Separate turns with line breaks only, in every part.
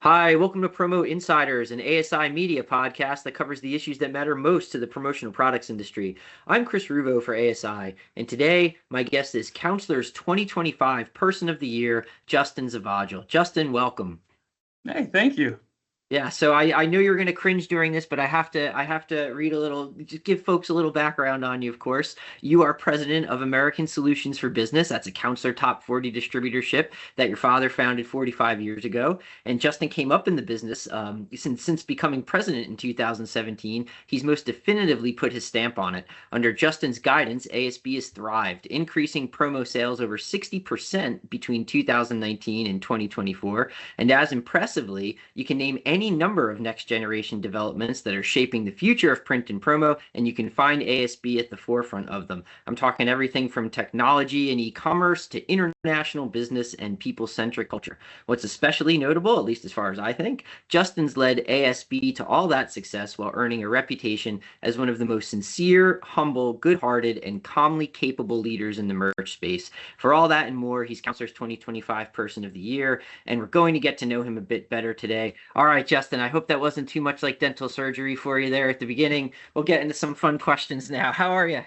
Hi, welcome to Promo Insiders, an ASI media podcast that covers the issues that matter most to the promotional products industry. I'm Chris Ruvo for ASI, and today my guest is Counselor's 2025 Person of the Year, Justin Zavadil. Justin, welcome.
Hey, thank you.
Yeah, so I know you're going to cringe during this, but I have to read a little, just give folks a little background on you, of course. You are president of American Solutions for Business. That's a Counselor Top 40 distributorship that your father founded 45 years ago. And Justin came up in the business since becoming president in 2017. He's most definitively put his stamp on it. Under Justin's guidance, ASB has thrived, increasing promo sales over 60% between 2019 and 2024. And as impressively, you can name any number of next generation developments that are shaping the future of print and promo, and you can find ASB at the forefront of them. I'm talking everything from technology and e-commerce to international business and people-centric culture. What's especially notable, at least as far as I think, Justin's led ASB to all that success while earning a reputation as one of the most sincere, humble, good-hearted, and calmly capable leaders in the merch space. For all that and more, he's Counselor's 2025 Person of the Year, and we're going to get to know him a bit better today. All right, Justin, I hope that wasn't too much like dental surgery for you there at the beginning. We'll get into some fun questions now. How are you?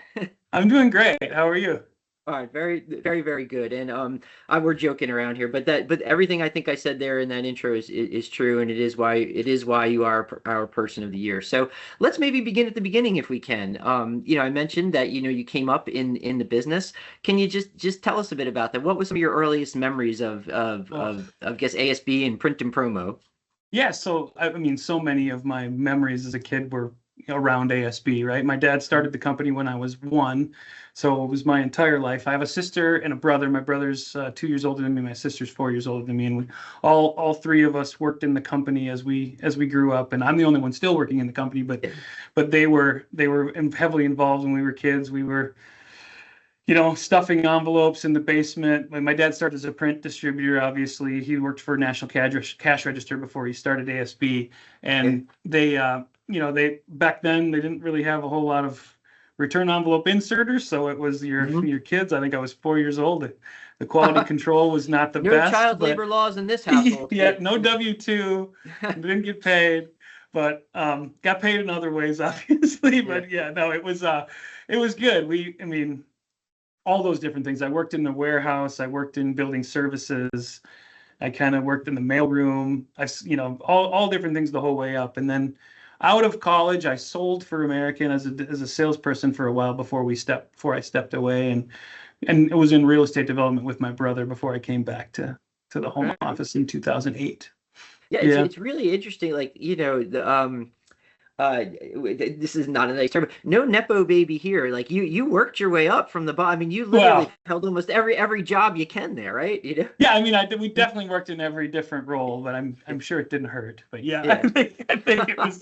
I'm doing great. How are you?
All right, very, very, very good. And we're joking around here, but everything I think I said there in that intro is true, and it is why you are our Person of the Year. So let's maybe begin at the beginning if we can. I mentioned that you came up in the business. Can you just tell us a bit about that? What was some of your earliest memories of I guess ASB and print and promo?
Yeah, so I mean, so many of my memories as a kid were around ASB, right? My dad started the company when I was one, so it was my entire life. I have a sister and a brother. My brother's 2 years older than me. My sister's 4 years older than me, and we all three of us worked in the company as we grew up. And I'm the only one still working in the company, but they were heavily involved when we were kids. We were stuffing envelopes in the basement. When my dad started as a print distributor, obviously, he worked for National Cash Register before he started ASB. And they back then they didn't really have a whole lot of return envelope inserters, so it was your kids. I think I was 4 years old. The quality control was not the
No
best.
child labor laws in this household.
Yeah, no W-2, didn't get paid, but got paid in other ways, obviously. But yeah, no, it was good. All those different things. I worked in the warehouse. I worked in building services. I kind of worked in the mailroom. All different things the whole way up. And then out of college, I sold for American as a salesperson for a while before I stepped away, and it was in real estate development with my brother before I came back to the home office in 2008.
Yeah, it's really interesting. This is not a nice term, but no nepo baby here. Like you worked your way up from the bottom. I mean, you literally held almost every job you can there, right?
Yeah, I mean, we definitely worked in every different role, but I'm sure it didn't hurt. But yeah. I think it was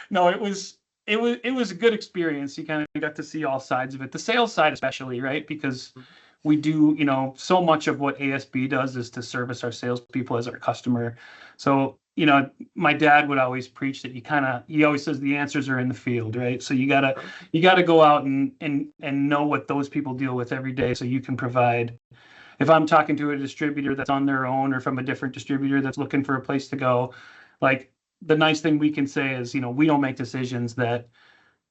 no, it was a good experience. You kind of got to see all sides of it. The sales side especially, right? Because we do, so much of what ASB does is to service our salespeople as our customer. So my dad would always preach that he always says the answers are in the field, right? So you gotta go out and know what those people deal with every day, so you can provide. If I'm talking to a distributor that's on their own, or from a different distributor that's looking for a place to go, like, the nice thing we can say is, we don't make decisions that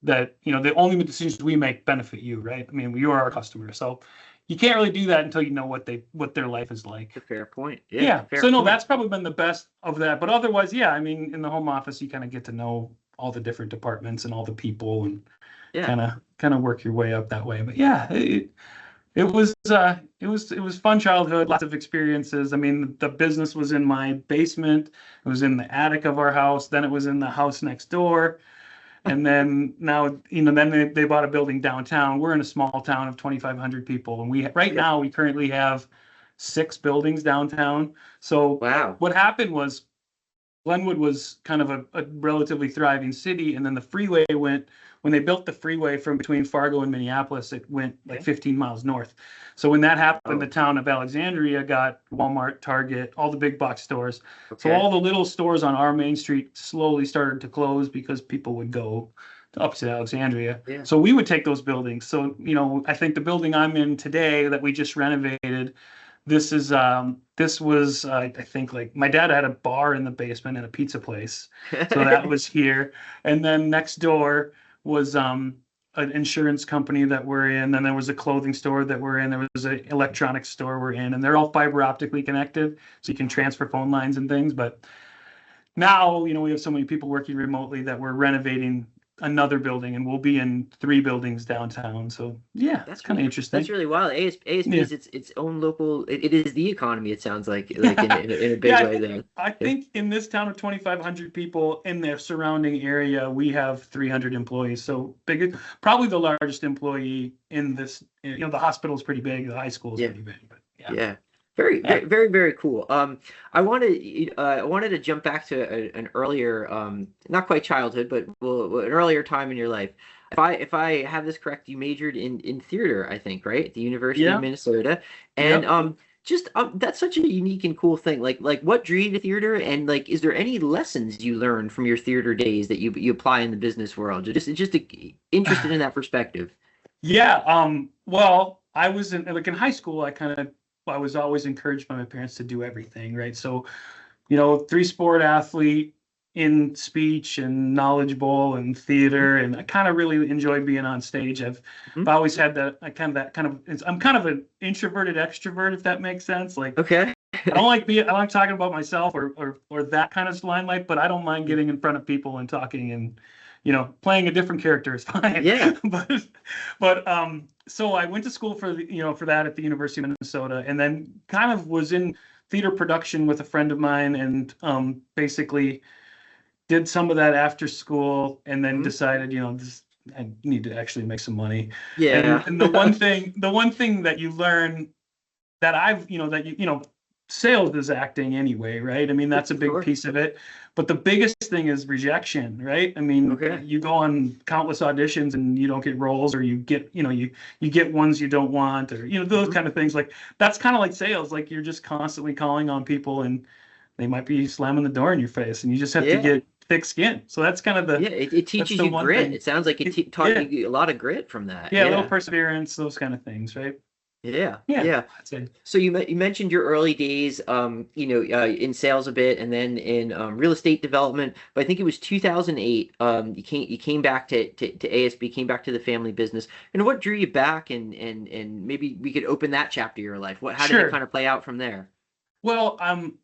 the only decisions we make benefit you, right? I mean, you are our customer, so you can't really do that until you know what their life is like.
A fair point.
Yeah.
Fair
So no,
point.
that's probably been the best of that. But otherwise, yeah, I mean, in the home office, you kind of get to know all the different departments and all the people, and kind of work your way up that way. But yeah, it was fun childhood, lots of experiences. I mean, the business was in my basement, it was in the attic of our house, then it was in the house next door. And then now, then they bought a building downtown. We're in a small town of 2,500 people, and right now we currently have 6 buildings downtown. So
wow.
What happened was Glenwood was kind of a relatively thriving city, and then the freeway when they built the freeway from between Fargo and Minneapolis, it went like 15 miles north. So when that happened, the town of Alexandria got Walmart, Target, all the big box stores. Okay. So all the little stores on our main street slowly started to close because people would go up to Alexandria. Yeah. So we would take those buildings. So, I think the building I'm in today that we just renovated, This was I think like my dad had a bar in the basement and a pizza place, so that was here. And then next door was an insurance company that we're in. Then there was a clothing store that we're in. There was an electronics store we're in, and they're all fiber optically connected, so you can transfer phone lines and things. But now, we have so many people working remotely that we're renovating another building, and we'll be in 3 buildings downtown. So yeah, it's
That's
kind of
that's
interesting.
really wild. ASP
Yeah.
is its own local. It is the economy. It sounds like
Yeah.
in a big
Yeah,
way there.
I
Yeah.
think in this town of 2,500 people in the surrounding area, we have 300 employees. So big, probably the largest employee in this. The hospital is pretty big. The high school is
Yeah.
pretty big. But yeah,
Yeah. Very,
yeah,
very, very, very cool. I wanted to jump back to an earlier, not quite childhood, but well, an earlier time in your life. If I have this correct, you majored in theater, I think, right? At the University of
yeah,
Minnesota. And
yep.
just that's such a unique and cool thing. Like what drew you to theater, and like, is there any lessons you learned from your theater days that you apply in the business world? Just interested in that perspective.
Yeah. Well, I was in high school. I was always encouraged by my parents to do everything, right? So, 3 sport athlete in speech and Knowledge Bowl and
Mhm.
theater, and I kind of really enjoy being on stage. I've
Mhm.
always had I'm kind of an introverted extrovert, if that makes sense. Like
Okay.
I like talking about myself or that kind of limelight, but I don't mind getting in front of people and talking and playing a different character is fine.
Yeah.
But so I went to school for that at the University of Minnesota, and then kind of was in theater production with a friend of mine, and basically did some of that after school, and then
Mhm.
decided, this I need to actually make some money. And
Yeah.
and the one thing that you learn that I've, that sales is acting anyway, right? I mean, that's a big
Sure.
piece of it. But the biggest thing is rejection, right? I mean,
Okay.
you go on countless auditions and you don't get roles, or you get, you get ones you don't want, or those
Mhm.
kind of things. Like that's kind of like sales. Like you're just constantly calling on people, and they might be slamming the door in your face, and you just have to
Yeah.
get thick skin. So that's kind of
Yeah. It
that's
teaches
the
you
one
grit.
thing.
It sounds like it taught
Yeah,
you a lot of grit from that.
yeah, a little
Yeah.
perseverance, those kind of things, right?
Yeah.
Yeah,
Yeah.
that's it.
So you mentioned your early days, in sales a bit, and then in real estate development. But I think it was 2008. You came back to ASB, came back to the family business. And what drew you back? And maybe we could open that chapter of your life. How did it
Sure.
kind of play out from there?
Well,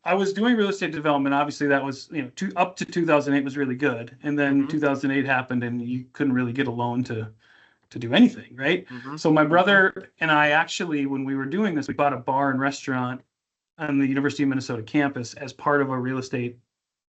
I was doing real estate development. Obviously, that was, up to 2008 was really good, and then
Mm-hmm.
2008 happened, and you couldn't really get a loan to do anything, right?
Mm-hmm.
So my
Mm-hmm.
brother and I actually, when we were doing this, we bought a bar and restaurant on the University of Minnesota campus as part of a real estate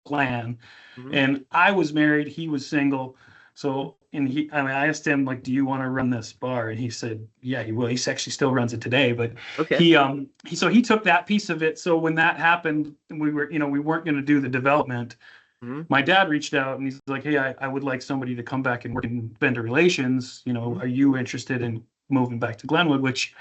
plan.
Mm-hmm.
And I was married, he was single. So, and I asked him, like, do you want to run this bar? And he said, yeah, he will. He actually still runs it today, but
Okay.
he took that piece of it. So when that happened, and we weren't going to do the development.
Mm-hmm.
My dad reached out and he's like, hey, I would like somebody to come back and work in vendor relations. Are you interested in moving back to Glenwood? Which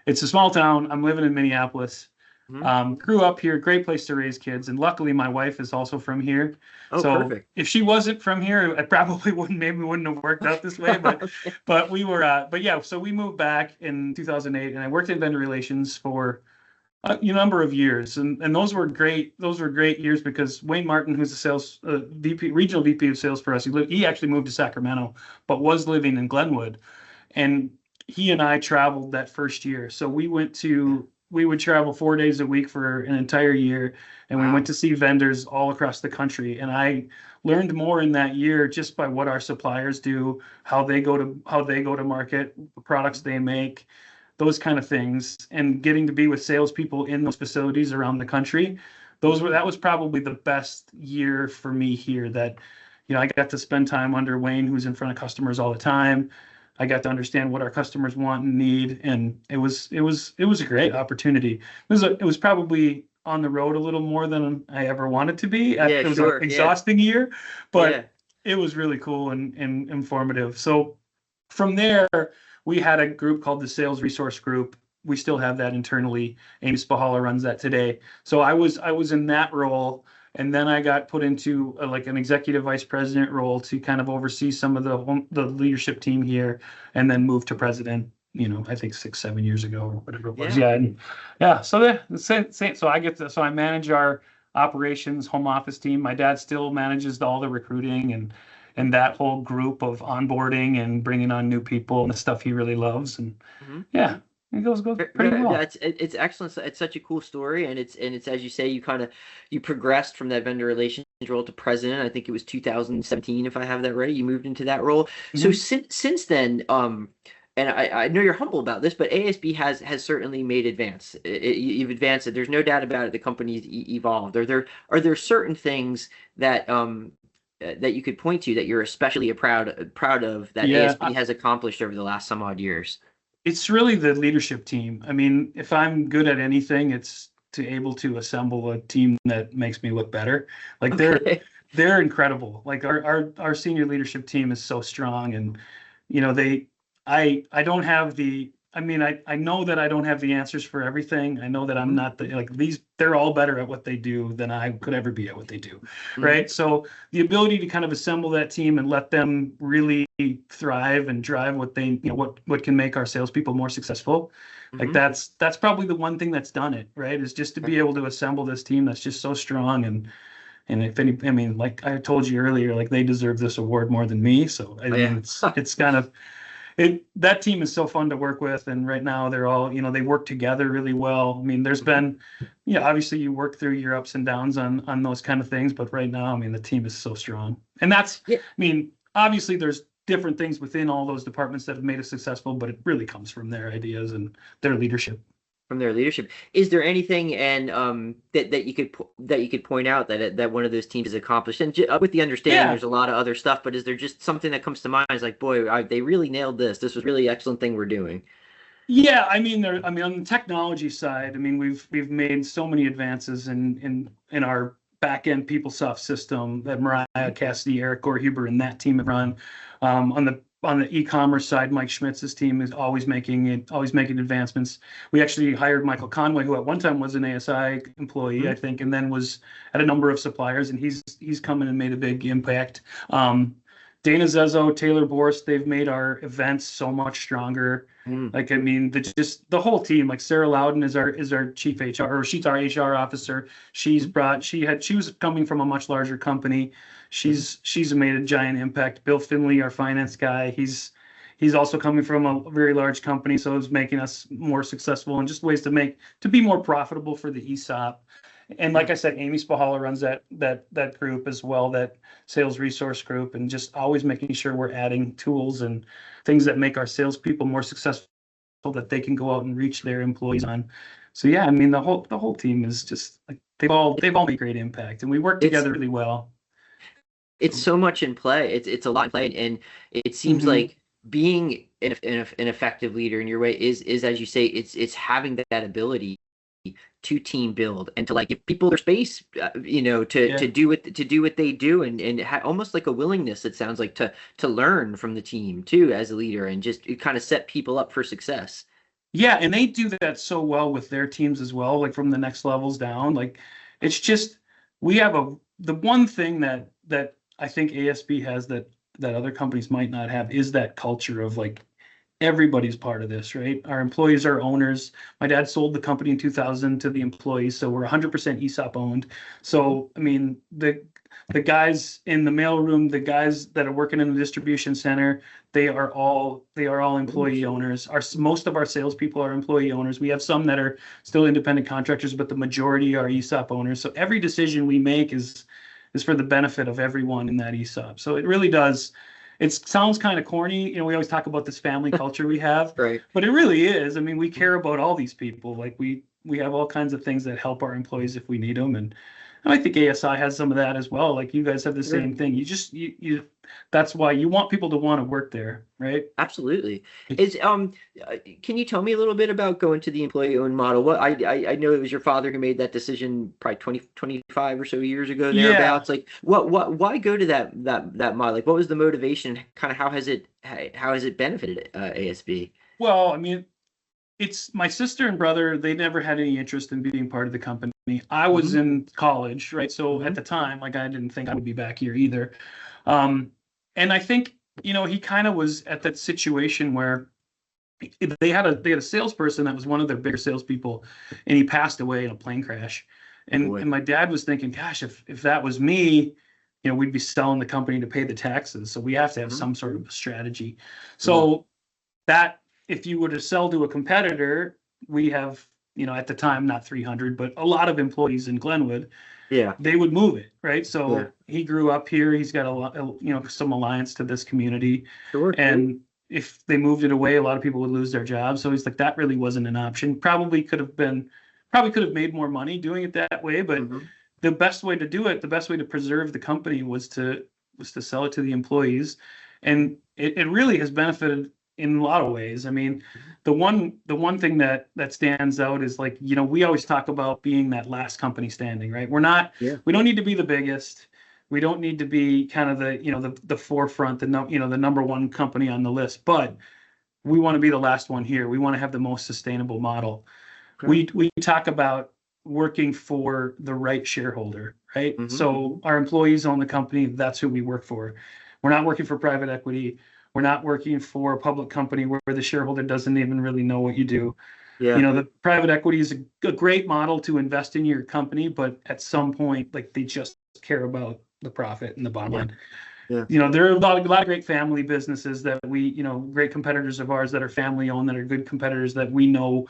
it's a small town. I'm living in Minneapolis.
Mm-hmm.
Grew up here, great place to raise kids, and luckily my wife is also from here.
Oh,
So
perfect.
if she wasn't from here, I probably wouldn't have worked out this way. But
Okay.
but we were but yeah, so we moved back in 2008, and I worked in vendor relations for a number of years, and those were great. Those were great years because Wayne Martin, who's the sales VP, regional VP of sales for us, he actually moved to Sacramento, but was living in Glenwood, and he and I traveled that first year. So we would travel 4 days a week for an entire year, and we went
Wow.
to see vendors all across the country. And I learned more in that year just by what our suppliers do, how they go to market, the products they make, those kind of things, and getting to be with salespeople in those facilities around the country.
Mm-hmm.
That was probably the best year for me here. That I got to spend time under Wayne, who's in front of customers all the time. I got to understand what our customers want and need, and it was a great opportunity. It was probably on the road a little more than I ever wanted to be.
Yeah,
It was an
sure. Yeah.
exhausting year,
Yeah.
but it was really cool and informative. So from there, we had a group called the Sales Resource Group. We still have that internally. Amy Spahala runs that today. So I was in that role, and then I got put into like an executive vice president role to kind of oversee some of the leadership team here, and then move to president I think 6, 7 years ago or whatever it was.
Yeah.
Yeah. And yeah. So the same, so I manage our operations home office team. My dad still manages all the recruiting and that whole group of onboarding and bringing on new people and the stuff he really loves. And
Hmm.
yeah, it goes pretty well.
It's excellent. It's such a cool story, and it's as you say, you progressed from that vendor relations role to president. I think it was 2017, if I have that right. You moved into that role. So
Mhm.
since then, and I know you're humble about this, but ASB has certainly made advance. You've advanced it. There's no doubt about it. The company's evolved. Are there certain things that you could point to that you're especially proud of that
Yeah,
ASB has accomplished over the last some odd years?
it's really the leadership team. I mean, if I'm good at anything, it's to able to assemble a team that makes me look better. Like
Okay.
they're incredible. Like our senior leadership team is so strong, and they I don't have the I mean I know that I don't have the answers for everything. I know that I'm
Hmm.
not the like these they're all better at what they do than I could ever be at what they do.
Hmm.
Right? So the ability to kind of assemble that team and let them really thrive and drive what they what can make our salespeople more successful. Like
Hmm.
that's probably the one thing that's done it, right? Is just to be able to assemble this team that's just so strong. And if any, I mean, like I told you earlier, like they deserve this award more than me. So I
Oh,
mean,
yeah.
it's kind of that team is so fun to work with, and right now they're all they work together really well. I mean, there's
Mhm.
been, obviously you work through your ups and downs on those kind of things, but right now, I mean, the team is so strong, and
Yeah,
I mean, obviously there's different things within all those departments that have made us successful, but it really comes from their ideas and their leadership.
from their leadership. Is there anything and that you could point out that one of those teams has accomplished? And with the understanding,
Yeah,
there's a lot of other stuff, but is there just something that comes to mind? Is like, boy, they really nailed this. This was really excellent thing we're doing.
Yeah, I mean, I mean, on the technology side, I mean, we've made so many advances in our back end PeopleSoft system that Mariah Cassidy, Eric Gorhuber, and that team have run. On the e-commerce side, Mike Schmitz's team is always making advancements. We actually hired Michael Conway, who at one time was an ASI employee, I
Mhm.
think, and then was at a number of suppliers, and he's come in and made a big impact. Dana Zezo, Taylor Borst, they've made our events so much stronger.
Mhm.
Like, I mean, just the whole team. Like Sarah Loudon is our chief HR, or she's our HR officer.
Mhm.
She was coming from a much larger company.
Mhm.
She's made a giant impact. Bill Finley, our finance guy, he's also coming from a very large company, so it's making us more successful and just ways to be more profitable for the ESOP. And like
Mhm.
I said, Amy Spahala runs that group as well, that sales resource group, and just always making sure we're adding tools and things that make our salespeople more successful that they can go out and reach their employees on. So yeah, I mean the whole team is just like they've all made great impact, and we work
It's
together really well.
it's so much in play. It's a lot in play, and it seems
Hmm.
like being an effective leader in your way is as you say, it's having that ability to team build and to like give people their space,
Yeah.
to do what they do, and almost like a willingness. It sounds like to learn from the team too as a leader, and just kind of set people up for success.
Yeah, and they do that so well with their teams as well, like from the next levels down. Like it's just we have the one thing that I think ASB has that other companies might not have is that culture of like everybody's part of this, right? Our employees are owners. My dad sold the company in 2000 to the employees, so we're 100% ESOP owned.
Mhm.
So, I mean, the guys in the mailroom, the guys that are working in the distribution center, they are all employee owners. Most of our salespeople are employee owners. We have some that are still independent contractors, but the majority are ESOP owners. So every decision we make is for the benefit of everyone in that ESOP. So it really does. It sounds kind of corny. We always talk about this family culture we have,
Right.
but it really is. I mean, we care about all these people. Like we have all kinds of things that help our employees if we need them, and I think ASI has some of that as well. Like you guys have the
Sure.
same thing. That's why you want people to want to work there, right?
Absolutely. Can you tell me a little bit about going to the employee-owned model? I know it was your father who made that decision probably 25 or so years ago
Yeah.
thereabouts. Like why go to that model? Like what was the motivation? Kind of how has it benefited ASB?
Well, I mean, it's my sister and brother. They never had any interest in being part of the company. I was
Hmm.
in college, right? So at
Hmm.
the time, like I didn't think I would be back here either. Um, and I think, he kind of was at that situation where they had a salesperson that was one of their bigger salespeople, and he passed away in a plane crash.
Oh
And
boy.
my dad was thinking, gosh, if that was me, we'd be selling the company to pay the taxes. So we have to have
Mhm.
some sort of strategy.
Mm.
So that if you were to sell to a competitor, we have, at the time, not 300, but a lot of employees in Glenwood,
Yeah.
they would move it, right?
Yeah.
So he grew up here. He's got a lot, some alliance to this community.
Sure.
And if they moved it away, a lot of people would lose their jobs. So he's like, that really wasn't an option. Probably could have made more money doing it that way, but
Hmm.
the best way to do it, the best way to preserve the company was to sell it to the employees. And it really has benefited in a lot of ways. I mean, the one thing that stands out is, like, we always talk about being that last company standing, right?
Yeah.
We don't need to be the biggest. We don't need to be kind of the forefront, the number one company on the list, but we want to be the last one here. We want to have the most sustainable model.
Okay.
We talk about working for the right shareholder, right?
Hmm.
So our employees own the company. That's who we work for. We're not working for private equity. We're not working for a public company where the shareholder doesn't even really know what you do.
Yeah.
The private equity is a great model to invest in your company, but at some point, like, they just care about the profit and the bottom
Yeah.
line.
Yeah.
There are a lot of great family businesses that great competitors of ours that are family owned, that are good competitors that we know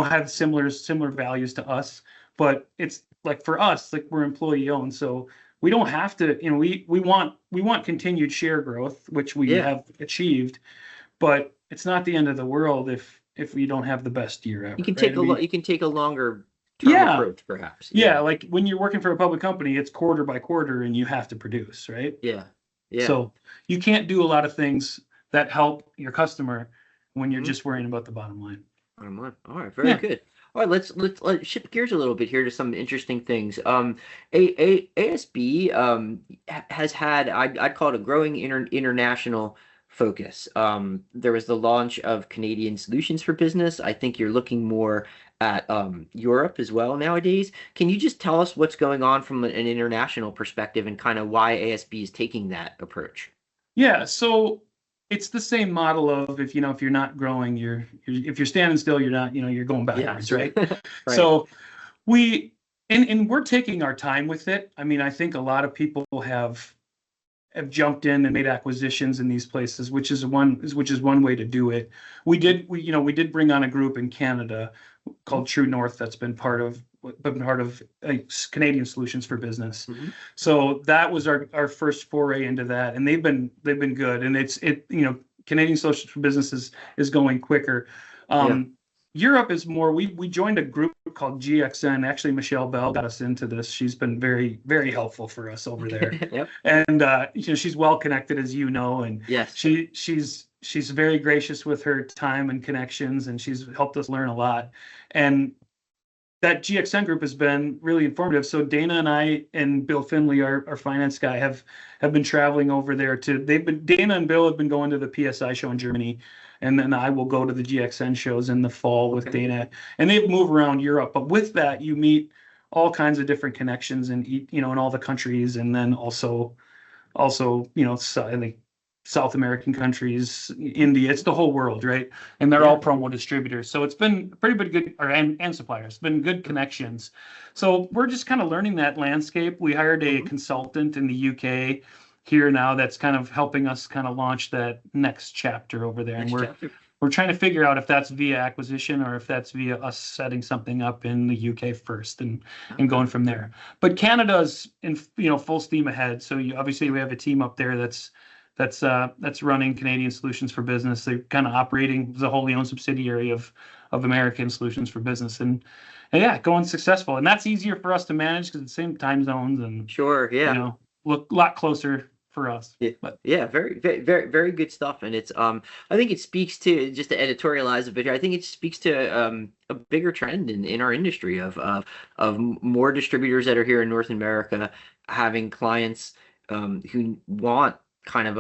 have similar values to us. But it's like, for us, like, we're employee owned, so we don't have to. We want continued share growth, which we
Yeah.
have achieved, but it's not the end of the world if we don't have the best year
You
ever,
can
right? I
take
mean,
you can take a longer term
yeah,
approach, perhaps.
yeah.
Yeah.
Like, when you're working for a public company, it's quarter by quarter, and you have to produce, right?
Yeah. Yeah.
So you can't do a lot of things that help your customer when you're
Hmm.
just worrying about the bottom line.
Bottom line. All right. Very
Yeah.
good. All right. Let's shift gears a little bit here to some interesting things. ASB has had, I'd call it, a growing international focus. There was the launch of Canadian Solutions for Business. I think you're looking more at Europe as well nowadays. Can you just tell us what's going on from an international perspective and kind of why ASB is taking that approach?
Yeah, so it's the same model of, if you're not growing, if you're standing still, you're going backwards,
Yes.
right?
Right.
So we and we're taking our time with it. I mean, I think a lot of people have jumped in and made acquisitions in these places, which is one way to do it. We did bring on a group in Canada called True North that's been part of Canadian Solutions for Business.
Hmm.
So that was our first foray into that, and they've been good. And Canadian Solutions for Business is going quicker.
Yeah.
Europe is more. We joined a group called GXN. Actually, Michelle Bell got us into this. She's been very, very helpful for us over there,
Yep.
and she's well connected, as you know, and
Yes.
she's very gracious with her time and connections, and she's helped us learn a lot. And that GXN group has been really informative. So Dana and I and Bill Finley, our finance guy, have been traveling over there to. Dana and Bill have been going to the PSI show in Germany, and then I will go to the GXN shows in the fall with
Okay.
Dana, and they move around Europe. But with that, you meet all kinds of different connections in all the countries, and then also, I think South American countries, India, it's the whole world, right? And they're all
Yeah.
promo distributors. So it's been pretty good, and suppliers. It's been good connections. So we're just kind of learning that landscape. We hired a
Hmm.
consultant in the UK here now that's kind of helping us kind of launch that next chapter over there. And
Next chapter.
we're trying to figure out if that's via acquisition or if that's via us setting something up in the UK first and
Okay.
going from there. But Canada's in full steam ahead. So obviously we have a team up there that's running Canadian Solutions for Business. They're kind of operating as a wholly owned subsidiary of American Solutions for Business, and yeah, going successful. And that's easier for us to manage because it's the same time zones and
Sure. Yeah.
look a lot closer for us.
Yeah,
But
yeah, very, very, very, very good stuff, and it's I think it speaks to, just to editorialize a bit here. I think it speaks to a bigger trend in our industry of more distributors that are here in North America having clients who want kind of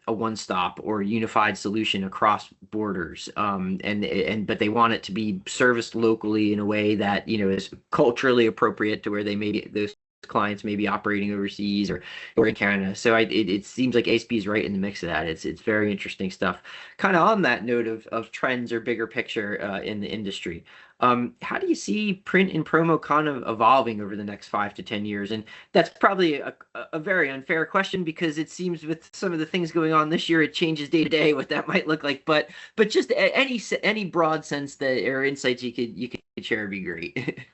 a one-stop or unified solution across borders, and but they want it to be serviced locally in a way that is culturally appropriate to where they may be those clients maybe operating overseas or in Canada. So it seems like ASP is right in the mix of that. It's very interesting stuff. Kind of on that note of trends or bigger picture in the industry. How do you see print and promo kind of evolving over the next 5 to 10 years? And that's probably a very unfair question because it seems with some of the things going on this year, it changes day to day what that might look like. But just any broad sense that or insights you could share would be great.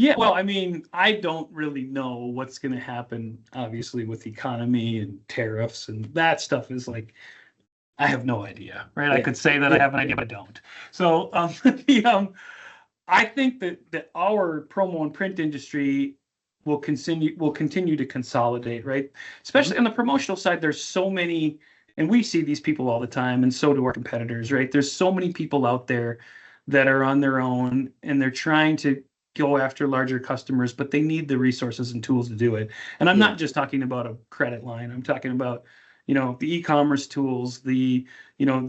Yeah, well, I mean, I don't really know what's going to happen, obviously, with the economy and tariffs and that stuff is like, I have no idea, right? I
Yeah.
could say that I have an idea, but I don't. So, I think that our promo and print industry will continue to consolidate, right? Especially on the promotional side, there's so many, and we see these people all the time, and so do our competitors, right? There's so many people out there that are on their own, and they're trying to go after larger customers, but they need the resources and tools to do it. And I'm
Yeah.
not just talking about a credit line. I'm talking about, the e-commerce tools, the,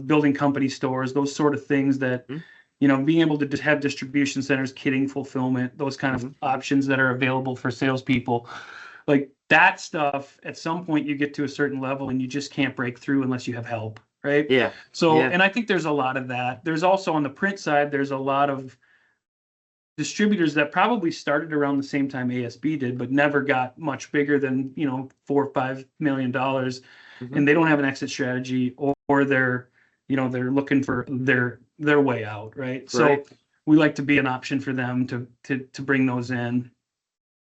building company stores, those sort of things that,
Mhm.
Being able to have distribution centers, kitting, fulfillment, those kind of options that are available for salespeople. Like that stuff, at some point you get to a certain level and you just can't break through unless you have help, right?
Yeah.
So,
Yeah.
and I think there's a lot of that. There's also on the print side, there's a lot of distributors that probably started around the same time ASB did, but never got much bigger than, $4 or $5 million,
Mhm.
and they don't have an exit strategy, or they're looking for their way out, right? So
Right.
we like to be an option for them to bring those in.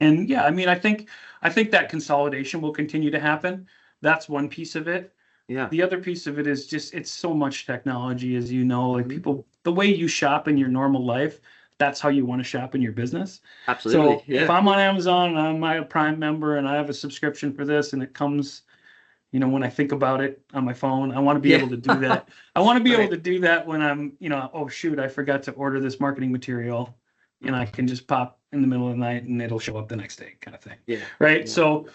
And yeah, I mean, I think that consolidation will continue to happen. That's one piece of it.
Yeah.
The other piece of it is just it's so much technology, as you know, like
Mhm.
people, the way you shop in your normal life, that's how you want to shop in your business.
Absolutely.
So if
Yeah.
I'm on Amazon and I'm my Prime member and I have a subscription for this and it comes, when I think about it on my phone, I want to be
Yeah.
able to do that. I want to be able
Right.
to do that when I'm, oh shoot, I forgot to order this marketing material, and I can just pop in the middle of the night and it'll show up the next day, kind of thing.
Yeah.
Right.
Yeah.
So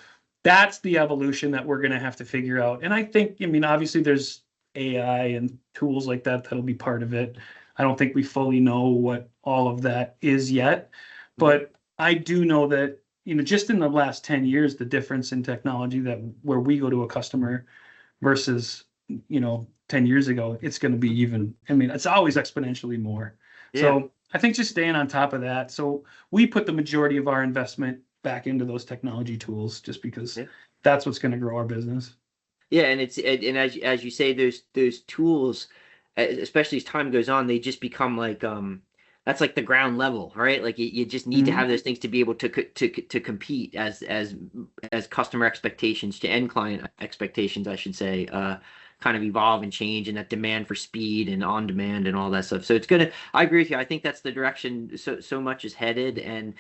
that's the evolution that we're going to have to figure out. And I think, I mean, obviously there's AI and tools like that that'll be part of it. I don't think we fully know what all of that is yet,
Mhm.
but I do know that, just in the last 10 years, the difference in technology that where we go to a customer versus, 10 years ago, it's going to be even, I mean, it's always exponentially more.
Yeah.
So I think just staying on top of that. So we put the majority of our investment back into those technology tools just because
Yeah.
that's what's going to grow our business.
Yeah, and and as you say, those tools, especially as time goes on, they just become like that's like the ground level, right? Like you just need to
Mhm.
have those things to be able to compete as customer expectations to end client expectations, I should say, kind of evolve and change, and that demand for speed and on demand and all that stuff. So I agree with you. I think that's the direction so much is headed, and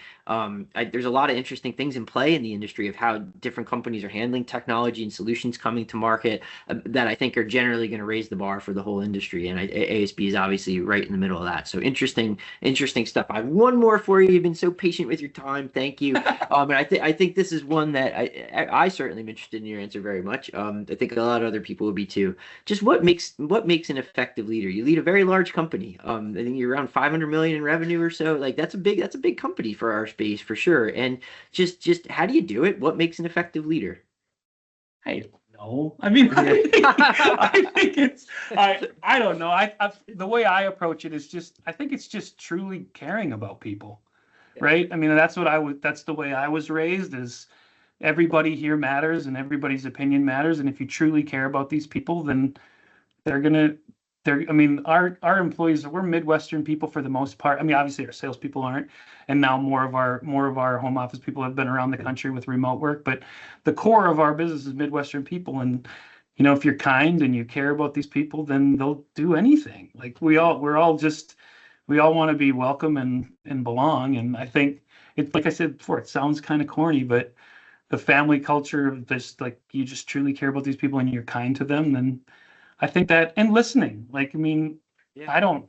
there's a lot of interesting things in play in the industry of how different companies are handling technology and solutions coming to market that I think are generally going to raise the bar for the whole industry. And ASB is obviously right in the middle of that. So interesting stuff. I have one more for you. You've been so patient with your time. Thank you. And I think this is one that I certainly am interested in your answer very much. I think a lot of other people would be too. Just what makes an effective leader? You lead a very large company. I think you're around 500 million in revenue or so. Like that's a big company for our space for sure. And just how do you do it? What makes an effective leader?
I don't know. I mean,
Yeah.
I think I don't know. The way I approach it is I think it's just truly caring about people,
Yeah.
right? I mean, that's the way I was raised is everybody here matters and everybody's opinion matters. And if you truly care about these people, then they're gonna I mean, our employees, we're Midwestern people for the most part. I mean, obviously our salespeople aren't, and now more of our home office people have been around the country with remote work, but the core of our business is Midwestern people. And if you're kind and you care about these people, then they'll do anything. Like we all want to be welcome and belong. And I think it's like I said before, it sounds kind of corny, but the family culture of this, like you just truly care about these people and you're kind to them, then I think that, and listening, like, I mean,
Yeah.
I don't,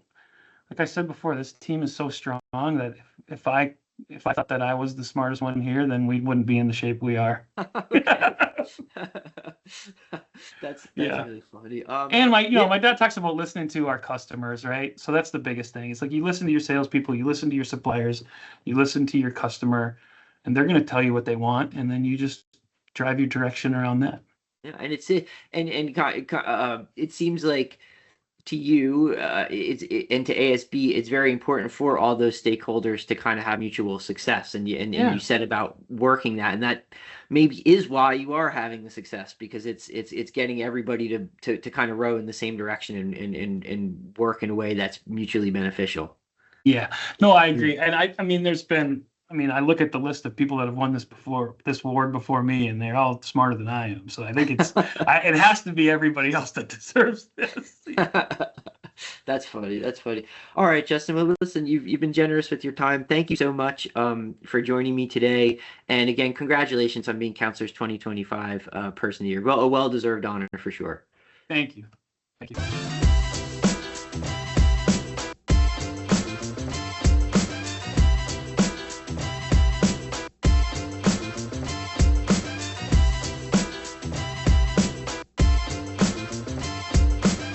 like I said before, this team is so strong that if I thought that I was the smartest one here, then we wouldn't be in the shape we are.
Okay. That's
Yeah.
really funny.
And
Yeah.
my dad talks about listening to our customers, right? So that's the biggest thing. It's like you listen to your salespeople, you listen to your suppliers, you listen to your customer, and they're going to tell you what they want, and then you just drive your direction around that.
Yeah, and it seems like to you, and to ASB, it's very important for all those stakeholders to kind of have mutual success. And you
Yeah.
said about working that, and that maybe is why you are having the success, because it's getting everybody to kind of row in the same direction and work in a way that's mutually beneficial.
Yeah, no, I
Yeah.
agree. And I mean, I look at the list of people that have won this award before me, and they're all smarter than I am. So I think it has to be everybody else that deserves this.
That's funny. That's funny. All right, Justin. Well, listen, you've been generous with your time. Thank you so much for joining me today. And again, congratulations on being Counselor's 2025 Person of the Year. Well, a well-deserved honor for sure.
Thank you. Thank you.